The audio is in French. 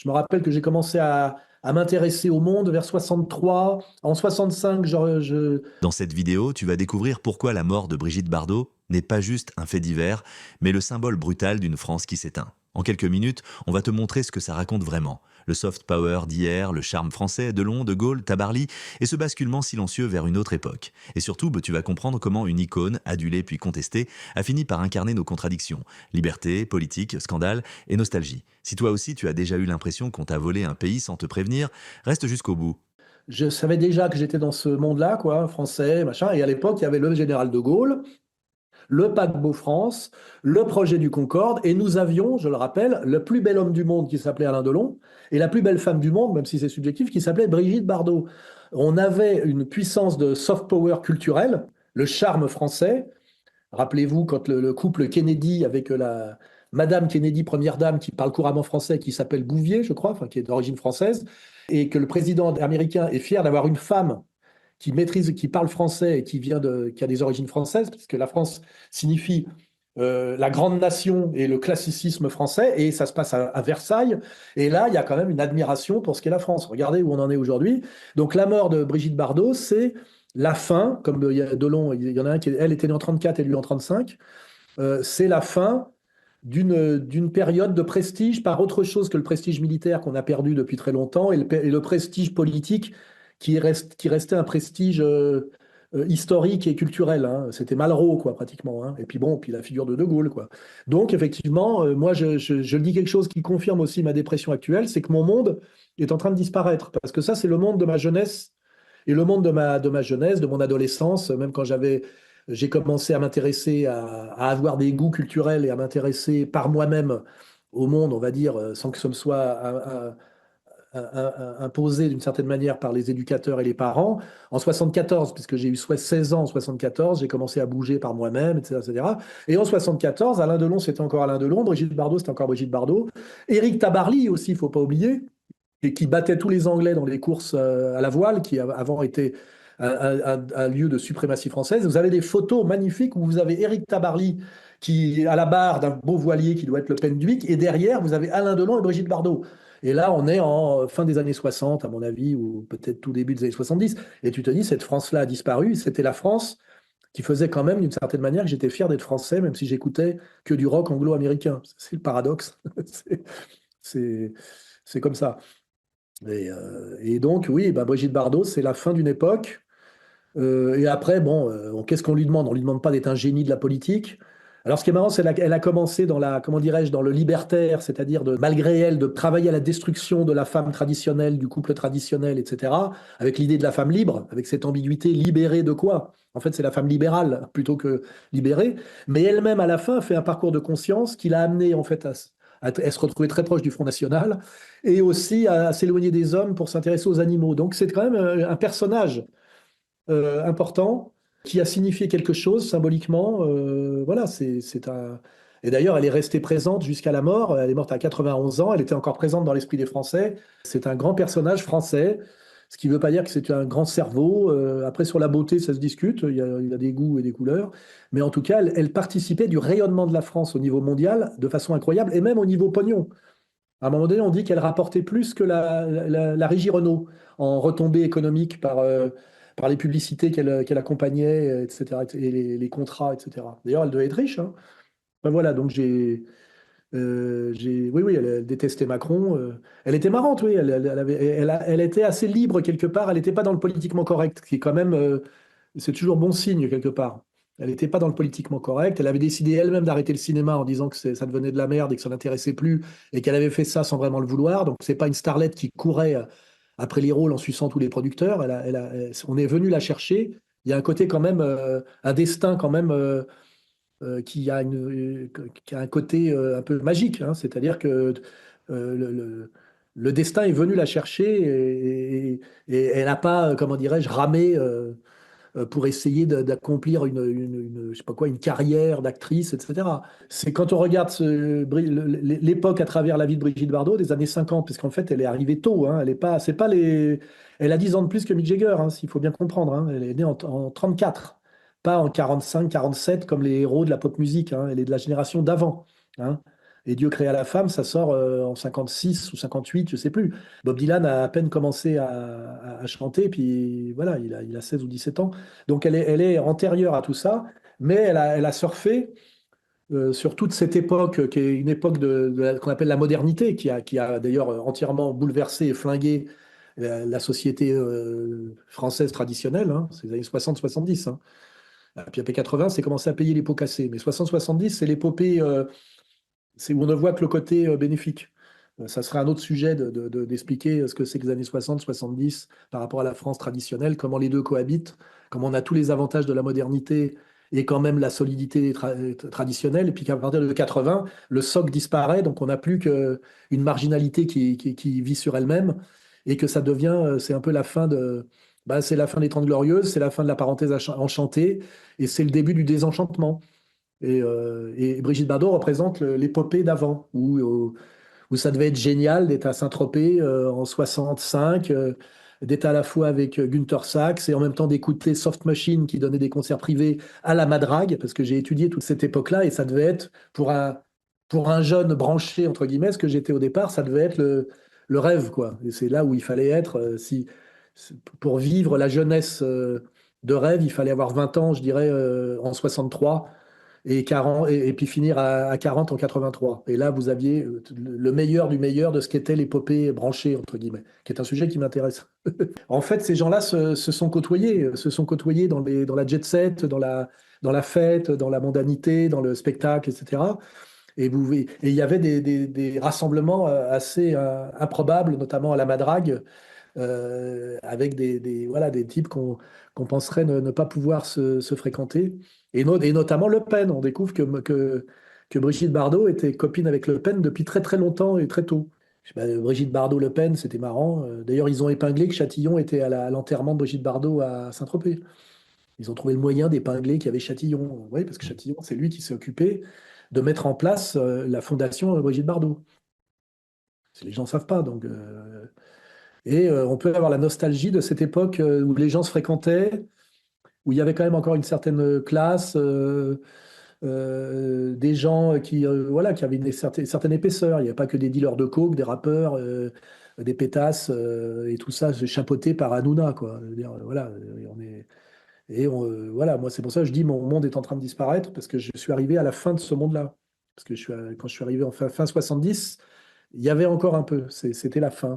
Je me rappelle que j'ai commencé à m'intéresser au monde vers 63. En 65, Dans cette vidéo, tu vas découvrir pourquoi la mort de Brigitte Bardot n'est pas juste un fait divers, mais le symbole brutal d'une France qui s'éteint. En quelques minutes, on va te montrer ce que ça raconte vraiment. Le soft power d'hier, le charme français, Delon, De Gaulle, Tabarly, et ce basculement silencieux vers une autre époque. Et surtout, tu vas comprendre comment une icône, adulée puis contestée, a fini par incarner nos contradictions. Liberté, politique, scandale et nostalgie. Si toi aussi tu as déjà eu l'impression qu'on t'a volé un pays sans te prévenir, reste jusqu'au bout. je savais déjà que j'étais dans ce monde-là, quoi, français, machin. Et à l'époque, il y avait le général de Gaulle, le paquebot France, le projet du Concorde, et nous avions, je le rappelle, le plus bel homme du monde qui s'appelait Alain Delon, et la plus belle femme du monde, même si c'est subjectif, qui s'appelait Brigitte Bardot. On avait une puissance de soft power culturel, le charme français. Rappelez-vous quand le couple Kennedy avec la Madame Kennedy, première dame, qui parle couramment français, qui s'appelle Bouvier, je crois, enfin, qui est d'origine française, et que le président américain est fier d'avoir une femme qui maîtrise, qui parle français et qui a des origines françaises, parce que la France signifie la grande nation et le classicisme français, et ça se passe à Versailles. Et là, il y a quand même une admiration pour ce qu'est la France. Regardez où on en est aujourd'hui. Donc la mort de Brigitte Bardot, c'est la fin, comme il y a Delon, il y en a un qui, elle était née en 34 et lui en 35, c'est la fin d'une période de prestige par autre chose que le prestige militaire qu'on a perdu depuis très longtemps et le prestige politique qui restait un prestige historique et culturel, hein. C'était Malraux, quoi, pratiquement, hein. Et puis bon, puis la figure de De Gaulle, quoi. Donc, effectivement, moi, je dis quelque chose qui confirme aussi ma dépression actuelle, c'est que mon monde est en train de disparaître. Parce que ça, c'est le monde de ma jeunesse et le monde de ma jeunesse, de mon adolescence, même quand j'ai commencé à m'intéresser, à avoir des goûts culturels et à m'intéresser par moi-même au monde, on va dire, sans que ce me soit imposé d'une certaine manière par les éducateurs et les parents. En 74, puisque j'ai eu 16 ans en 74, j'ai commencé à bouger par moi-même, etc., etc. Et en 74, Alain Delon, c'était encore Alain Delon, Brigitte Bardot, c'était encore Brigitte Bardot. Éric Tabarly aussi, il ne faut pas oublier, et qui battait tous les Anglais dans les courses à la voile, qui avant était un lieu de suprématie française. Vous avez des photos magnifiques où vous avez Éric Tabarly qui est à la barre d'un beau voilier qui doit être le Penduic, et derrière, vous avez Alain Delon et Brigitte Bardot. Et là, on est en fin des années 60, à mon avis, ou peut-être tout début des années 70. Et tu te dis, cette France-là a disparu. C'était la France qui faisait quand même, d'une certaine manière, que j'étais fier d'être français, même si j'écoutais que du rock anglo-américain. C'est le paradoxe. C'est c'est- c'est comme ça. Et donc, oui, bah, Brigitte Bardot, c'est la fin d'une époque. Et après, bon, qu'est-ce qu'on lui demande? On lui demande pas d'être un génie de la politique. Alors, ce qui est marrant, c'est qu'elle a commencé comment dirais-je, dans le libertaire, c'est-à-dire malgré elle, de travailler à la destruction de la femme traditionnelle, du couple traditionnel, etc., avec l'idée de la femme libre, avec cette ambiguïté, libérée de quoi? En fait, c'est la femme libérale plutôt que libérée. Mais elle-même, à la fin, a fait un parcours de conscience qui l'a amenée, en fait, à se retrouver très proche du Front National et aussi à s'éloigner des hommes pour s'intéresser aux animaux. Donc, c'est quand même un personnage important qui a signifié quelque chose symboliquement. Voilà, c'est un. Et d'ailleurs, elle est restée présente jusqu'à la mort. Elle est morte à 91 ans. Elle était encore présente dans l'esprit des Français. C'est un grand personnage français, ce qui ne veut pas dire que c'est un grand cerveau. Après, sur la beauté, ça se discute. Il y a des goûts et des couleurs. Mais en tout cas, elle participait du rayonnement de la France au niveau mondial de façon incroyable et même au niveau pognon. À un moment donné, on dit qu'elle rapportait plus que la Régie Renault en retombées économiques par les publicités qu'elle accompagnait, etc., et les contrats, etc. D'ailleurs, elle devait être riche, hein. Ben voilà, donc oui, oui, elle détestait Macron. Elle était marrante, oui. Elle était assez libre quelque part. Elle n'était pas dans le politiquement correct, qui est quand même, c'est toujours bon signe quelque part. Elle n'était pas dans le politiquement correct. Elle avait décidé elle-même d'arrêter le cinéma en disant que ça devenait de la merde et que ça l'intéressait plus et qu'elle avait fait ça sans vraiment le vouloir. Donc c'est pas une starlette qui courait après les rôles en suçant tous les producteurs. On est venu la chercher. Il y a un côté quand même, un destin quand même qui a un côté un peu magique, hein. C'est-à-dire que le destin est venu la chercher et elle n'a pas, comment dirais-je, ramé pour essayer d'accomplir je sais pas quoi, une carrière d'actrice, etc. C'est quand on regarde l'époque à travers la vie de Brigitte Bardot des années 50, parce qu'en fait, elle est arrivée tôt, hein. Elle est pas, c'est pas elle a 10 ans de plus que Mick Jagger, hein, s'il faut bien comprendre, hein. Elle est née en 34, pas en 45, 47 comme les héros de la pop musique, hein. Elle est de la génération d'avant, hein. Et Dieu créa la femme, ça sort en 56 ou 58, je sais plus. Bob Dylan a à peine commencé à chanter, puis voilà, il a 16 ou 17 ans. Donc elle est antérieure à tout ça, mais elle a surfé sur toute cette époque qui est une époque qu'on appelle la modernité, qui a d'ailleurs entièrement bouleversé et flingué la société française traditionnelle, hein, c'est les années 60-70. Hein. Puis après 80, c'est commencé à payer les pots cassés. Mais 60-70, c'est l'épopée, c'est où on ne voit que le côté bénéfique. Ça serait un autre sujet d'expliquer ce que c'est que les années 60-70 par rapport à la France traditionnelle, comment les deux cohabitent, comment on a tous les avantages de la modernité et quand même la solidité traditionnelle, et puis qu'à partir de 80, le socle disparaît, donc on n'a plus qu'une marginalité qui vit sur elle-même, et que ça devient, c'est un peu la fin de... Bah, c'est la fin des Trente Glorieuses, c'est la fin de la parenthèse enchantée, et c'est le début du désenchantement. Et Brigitte Bardot représente l'épopée d'avant, où ça devait être génial d'être à Saint-Tropez en 65, d'être à la fois avec Günther Sachs et en même temps d'écouter Soft Machine qui donnait des concerts privés à la Madrague, parce que j'ai étudié toute cette époque-là et ça devait être, pour un jeune branché, entre guillemets, ce que j'étais au départ, ça devait être le rêve, quoi. Et c'est là où il fallait être. Pour vivre la jeunesse de rêve, il fallait avoir 20 ans, je dirais, en 63 et 40, et puis finir à 40 en 83. Et là, vous aviez le meilleur du meilleur de ce qu'était l'épopée branchée, entre guillemets, qui est un sujet qui m'intéresse. En fait, ces gens-là se sont côtoyés dans la jet set, dans la fête, dans la mondanité, dans le spectacle, etc. Et il y avait des rassemblements assez improbables, notamment à la Madrague, avec voilà, des types qu'on penserait ne pas pouvoir se fréquenter. Et notamment Le Pen. On découvre que Brigitte Bardot était copine avec Le Pen depuis très très longtemps et très tôt. Je sais pas, Brigitte Bardot-Le Pen, c'était marrant. D'ailleurs, ils ont épinglé que Châtillon était à l'enterrement de Brigitte Bardot à Saint-Tropez. Ils ont trouvé le moyen d'épingler qu'il y avait Châtillon. Oui, parce que Châtillon, c'est lui qui s'est occupé de mettre en place la fondation Brigitte Bardot. Les gens ne savent pas. On peut avoir la nostalgie de cette époque où les gens se fréquentaient, où il y avait quand même encore une certaine classe, des gens voilà, qui avaient certaine épaisseur. Il n'y avait pas que des dealers de coke, des rappeurs, des pétasses et tout ça, chapeauté par Hanouna, quoi. Je veux dire, voilà, voilà, moi c'est pour ça que je dis mon monde est en train de disparaître parce que je suis arrivé à la fin de ce monde-là. Parce que quand je suis arrivé en fin 70, il y avait encore un peu, c'était la fin.